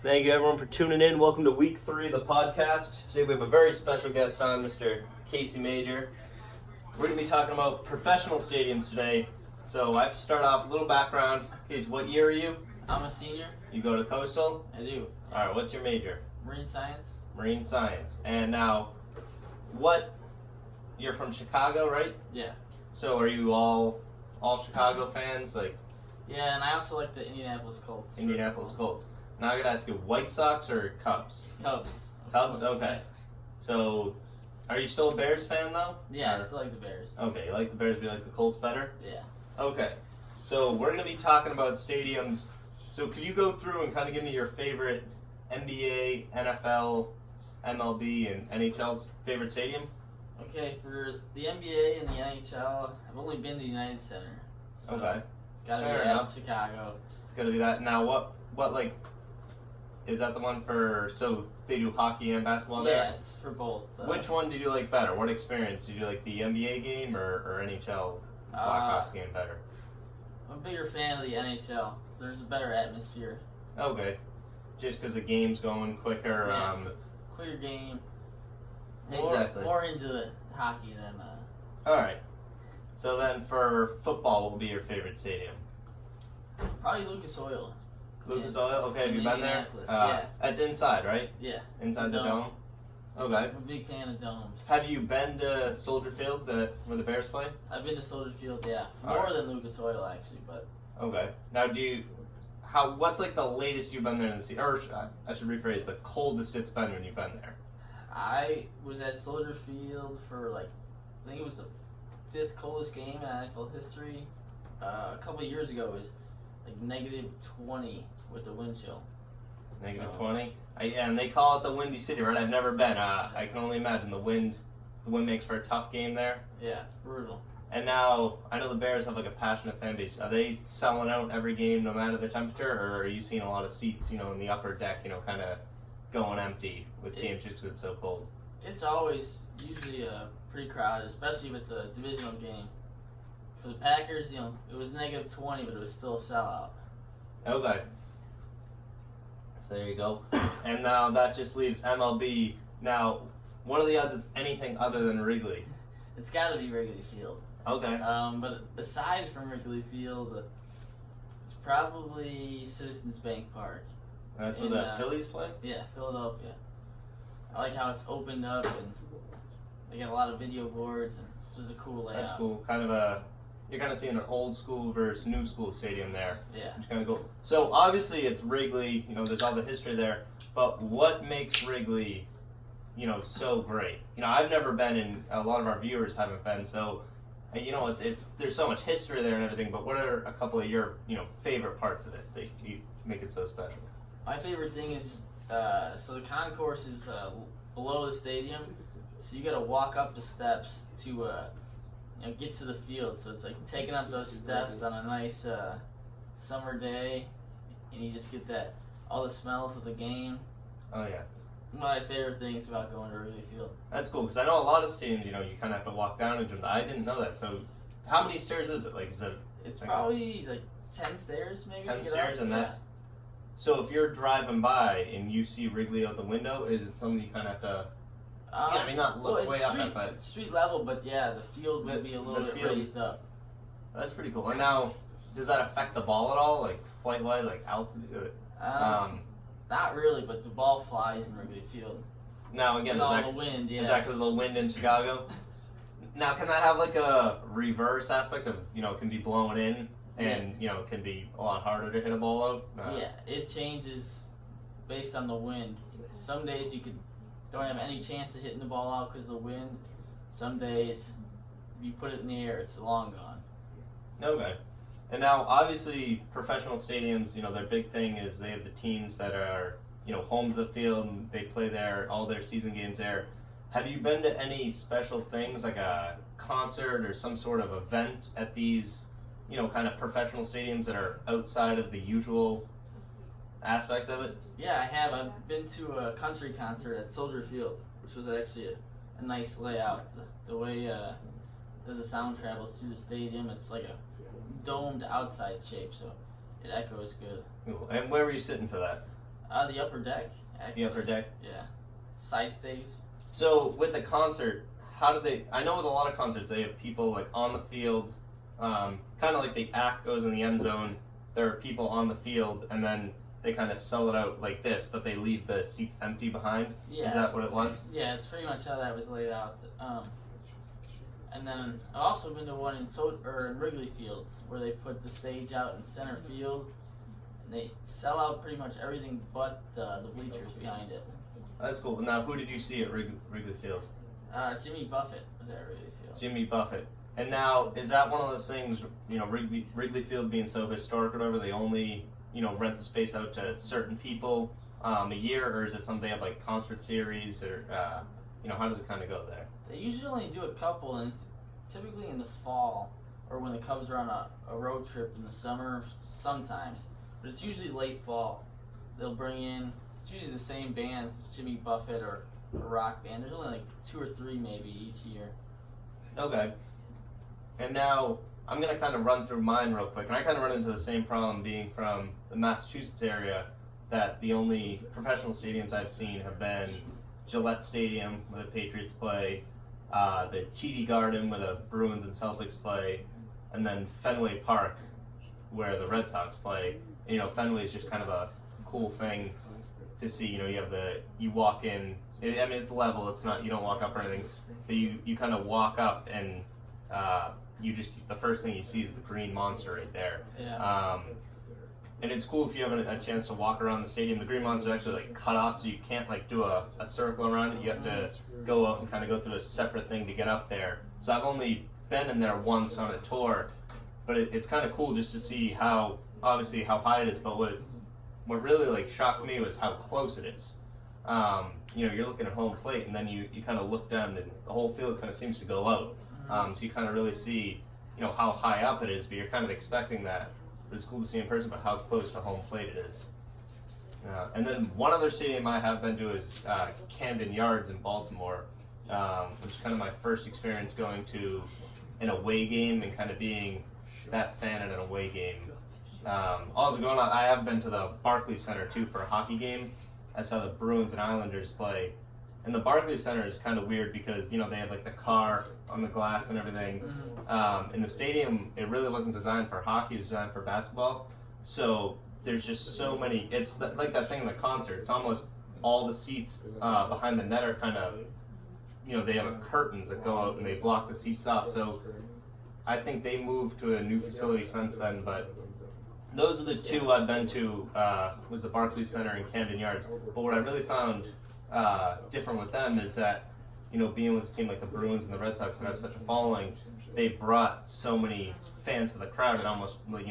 Thank you, everyone, for tuning in. Welcome to week 3 of the podcast. Today we have a very special guest on, Mr. Casey Major. We're going to be talking about professional stadiums today. So I have to start off with a little background. Casey, what year are you? I'm a senior. You go to Coastal? I do. All right, what's your major? Marine science. Marine science. And now, you're from Chicago, right? Yeah. So are you all Chicago fans? Yeah, and I also like the Indianapolis Colts. Indianapolis Colts. Now I gotta ask you, White Sox or Cubs? Cubs. Cubs? Okay. So, are you still a Bears fan though? Yeah, I still like the Bears. Okay, you like the Bears, but you like the Colts better? Yeah. Okay. So we're gonna be talking about stadiums. So could you go through and kind of give me your favorite NBA, NFL, MLB, and NHL's favorite stadium? Okay, for the NBA and the NHL, I've only been to United Center. So Okay. It's gotta Fair be out enough. of Chicago. It's gonna be that. Now what is that the one for? So they do hockey and basketball there. Yeah, it's for both. Which one did you like better? What experience? Did you like the NBA game or NHL Blackhawks game better? I'm a bigger fan of the NHL. 'Cause there's a better atmosphere. Okay, just because the game's going quicker. Yeah, quicker game. Exactly. More into the hockey than. All right. So then, for football, what will be your favorite stadium? Probably Lucas Oil. Lucas Oil. Okay, have you been there? Indianapolis, yeah. That's inside, right? Yeah. Inside the dome. Okay. I'm a big fan of domes. Have you been to Soldier Field, where the Bears play? I've been to Soldier Field, yeah. All More right. than Lucas Oil, actually, but. Okay. Now, what's like the latest you've been there in the season? Or I should rephrase, the coldest it's been when you've been there. I was at Soldier Field for I think it was the 5th coldest game in NFL history. A couple of years ago, it was negative 20 with the wind chill. Negative So- 20. And they call it the Windy City, right? I've never been. I can only imagine the wind. The wind makes for a tough game there. Yeah, it's brutal. And now I know the Bears have a passionate fan base. Are they selling out every game, no matter the temperature, or are you seeing a lot of seats, in the upper deck, kind of going empty with games just because it's so cold? It's always usually pretty crowded, especially if it's a divisional game. For the Packers, it was negative 20, but it was still a sellout. Okay. So there you go. And now that just leaves MLB. Now, what are the odds it's anything other than Wrigley? It's got to be Wrigley Field. Okay. But aside from Wrigley Field, it's probably Citizens Bank Park. That's where the Phillies play? Yeah, Philadelphia. I like how it's opened up and they got a lot of video boards and this is a cool layout. That's cool. You're kind of seeing an old school versus new school stadium there. Yeah. Which kind of cool. So obviously it's Wrigley. There's all the history there. But what makes Wrigley, so great? I've never been, and a lot of our viewers haven't been. So, it's there's so much history there and everything. But what are a couple of your favorite parts of it that you make it so special? My favorite thing is so the concourse is below the stadium, so you got to walk up the steps to get to the field. So it's like taking up those steps on a nice summer day, and you just get all the smells of the game. Oh yeah. One of my favorite things about going to Wrigley Field. That's cool because I know a lot of stadiums. You kind of have to walk down and jump. I didn't know that. So, how many stairs is it? It's probably 10 stairs, maybe. 10 to get stairs, up. and that's. So if you're driving by and you see Wrigley out the window, is it something you kind of have to? Not look way up at, but it's street level, but yeah, the field would be a little bit raised up. That's pretty cool. And now, does that affect the ball at all, flight wise, altitude? Not really, but the ball flies in Wrigley Field. Now again, the wind. Yeah. Is that because of the wind in Chicago? Now, can that have a reverse aspect of it can be blowing in and it can be a lot harder to hit a ball out? Yeah, it changes based on the wind. Some days you don't have any chance of hitting the ball out because of the wind. Some days, if you put it in the air, it's long gone. Okay. And now, obviously, professional stadiums, their big thing is they have the teams that are, home to the field, and they play all their season games there. Have you been to any special things, like a concert or some sort of event at these, kind of professional stadiums that are outside of the usual aspect of it? Yeah, I have. I've been to a country concert at Soldier Field, which was actually a nice layout. The way that the sound travels through the stadium, it's like a domed outside shape, so it echoes good. Cool. And where were you sitting for that? The upper deck. Actually. The upper deck. Yeah. Side stage. So with the concert, how do they? I know with a lot of concerts they have people like on the field, kind of like the act goes in the end zone. There are people on the field, and then they kind of sell it out like this, but they leave the seats empty behind. Yeah. Is that what it was? Yeah, it's pretty much how that was laid out. And then I've also been to one in Wrigley Field where they put the stage out in center field, and they sell out pretty much everything but the bleachers behind it. That's cool. Now, who did you see at Wrigley Field? Jimmy Buffett was at Wrigley Field. Jimmy Buffett. And now, is that one of those things? You know, Wrigley Field being so historic or whatever, they only rent the space out to certain people a year, or is it something they have like concert series, or how does it kind of go there? They usually only do a couple, and it's typically in the fall or when the Cubs are on a road trip in the summer sometimes. But it's usually late fall. They'll bring in, it's usually the same bands, Jimmy Buffett or a rock band. There's only like 2 or 3 maybe each year. Okay. And now I'm going to kind of run through mine real quick. And I kind of run into the same problem being from the Massachusetts area, that the only professional stadiums I've seen have been Gillette Stadium, where the Patriots play, the TD Garden, where the Bruins and Celtics play, and then Fenway Park, where the Red Sox play. And, Fenway is just kind of a cool thing to see. You walk in. I mean, it's level. It's not, you don't walk up or anything, but you kind of walk up and the first thing you see is the green monster right there. Yeah. And it's cool if you have a chance to walk around the stadium. The green monster is actually like cut off, so you can't like do a circle around it. You have to go up and kind of go through a separate thing to get up there. So I've only been in there once on a tour, but it's kind of cool just to see how high it is. But what really like shocked me was how close it is. You're looking at home plate, and then you kind of look down, and the whole field kind of seems to go out. So you kind of really see, how high up it is, but you're kind of expecting that. But it's cool to see in person, but how close to home plate it is. And then one other stadium I have been to is Camden Yards in Baltimore, which is kind of my first experience going to an away game and kind of being that fan at an away game. I have been to the Barclays Center too for a hockey game. I saw the Bruins and Islanders play. And the Barclays Center is kind of weird because, they have like the car on the glass and everything. In the stadium, it really wasn't designed for hockey, it was designed for basketball. So there's just so many, it's like that thing in the concert. It's almost all the seats behind the net are kind of, they have curtains that go out and they block the seats off. So I think they moved to a new facility since then, but those are the two I've been to, was the Barclays Center and Camden Yards. But what I really found different with them is that, being with a team like the Bruins and the Red Sox that have such a following, they brought so many fans to the crowd. It almost, was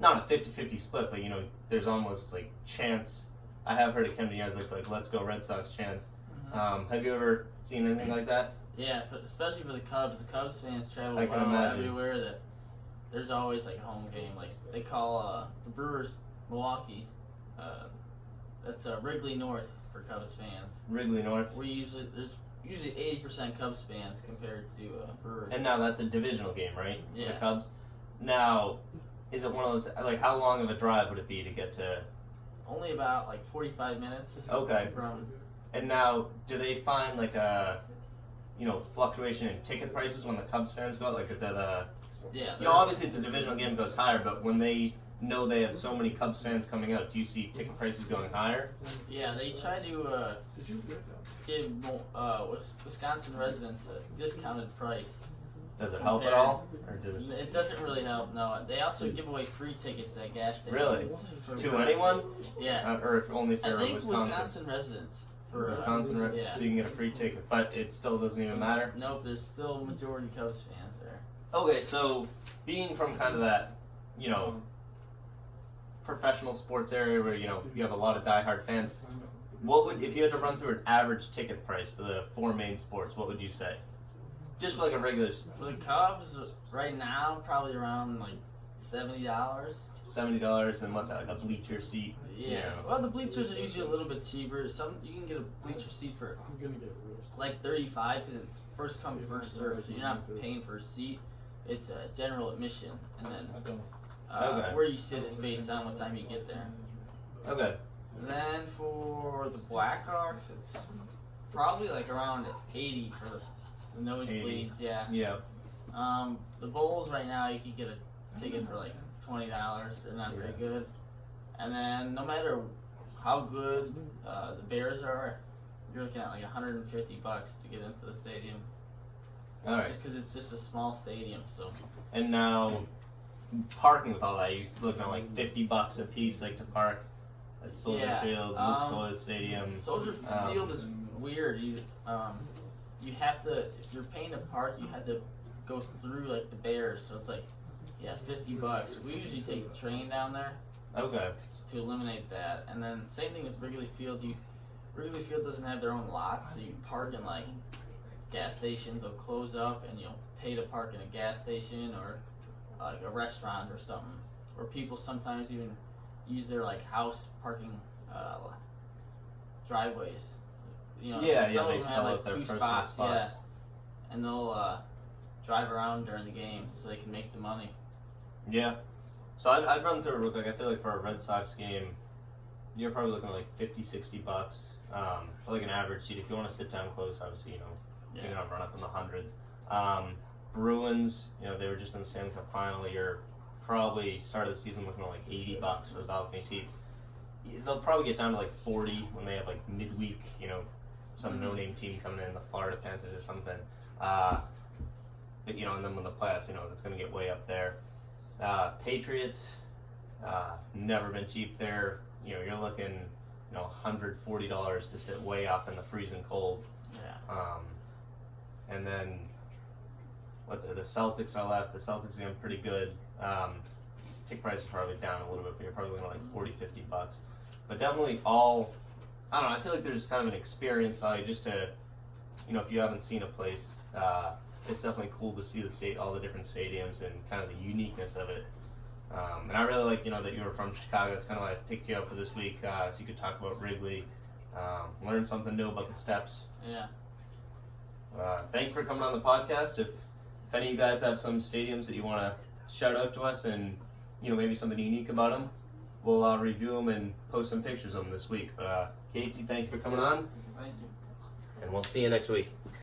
not a 50-50 split, but, there's almost like chants. I have heard at Camden Yards like let's go Red Sox chants. Have you ever seen anything like that? Yeah, especially for the Cubs. The Cubs fans travel I can imagine. everywhere. That there's always like a home game. Like they call the Brewers Milwaukee. That's Wrigley North for Cubs fans. Wrigley North. There's usually 80% Cubs fans compared to Brewers. And now that's a divisional game, right? Yeah. The Cubs. Now, is it one of those, like, how long of a drive would it be to get to? Only about like 45 minutes. Okay. From. And now, do they find like a, fluctuation in ticket prices when the Cubs fans go out? Like, Yeah. Obviously it's a divisional game, it goes higher, but when they know they have so many Cubs fans coming out, do you see ticket prices going higher? Yeah, they try to give Wisconsin residents a discounted price. Does it help at all? Or It doesn't really help, no. They also give away free tickets at gas stations. Really? To anyone? Yeah. Or if only for I think Wisconsin residents. Yeah. So you can get a free ticket, but it still doesn't even matter? Nope, there's still majority Cubs fans there. Okay, so being from kind of that, professional sports area where, you have a lot of diehard fans, if you had to run through an average ticket price for the 4 main sports, what would you say? Just for like a regular. For the Cubs, right now, probably around like $70. $70, and what's that, like a bleacher seat? Yeah. Well, the bleachers are usually a little bit cheaper. You can get a bleacher seat for like $35 because it's first come first serve. So you're not paying for a seat. It's a general admission, and then where you sit is based on what time you get there. Okay. Then for the Blackhawks, it's probably like around 80 for the nosebleeds. Yeah. Yeah. The Bulls right now, you could get a ticket for like $20. They're not very good. And then no matter how good the Bears are, you're looking at like $150 to get into the stadium. All right. Just because it's just a small stadium, so. And now, parking with all that, you're looking at like $50 a piece, like to park at Soldier Field, Luke Soldier Stadium. Soldier Field is weird. You have to, if you're paying to park, you have to go through like the Bears, so it's like, $50. We usually take the train down there. Okay. To eliminate that, and then same thing as Wrigley Field. Wrigley Field doesn't have their own lots, so you park in like gas stations. They'll close up, and you'll pay to park in a gas station or like a restaurant or something. Or people sometimes even use their like house parking driveways. You know, Yeah, some they of them sell have out like their 2 personal spots, spots. and they'll drive around during the game so they can make the money. Yeah. So I'd run through it real quick. I feel like for a Red Sox game, you're probably looking at like $50-$60 for like an average seat. If you want to sit down close, obviously, you're going to run up in the hundreds. Bruins, they were just in the Stanley Cup final. You're probably start of the season looking at like $80 for the balcony seats. They'll probably get down to like 40 when they have like midweek, some no-name team coming in, the Florida Panthers or something. But and then when the playoffs, that's going to get way up there. Patriots, never been cheap there. You're looking, $140 to sit way up in the freezing cold. Yeah. And then the Celtics are left. The Celtics are getting pretty good. Ticket price is probably down a little bit, but you're probably looking at like $40-$50. But definitely all, I don't know, I feel like there's kind of an experience value just to, if you haven't seen a place, it's definitely cool to see all the different stadiums and kind of the uniqueness of it. And I really like, that you were from Chicago. It's kind of why I picked you up for this week, so you could talk about Wrigley, learn something new about the steps. Yeah. Thank you for coming on the podcast. If any of you guys have some stadiums that you want to shout out to us and, maybe something unique about them, we'll review them and post some pictures of them this week. But Casey, thank you for coming on. Thank you. And we'll see you next week.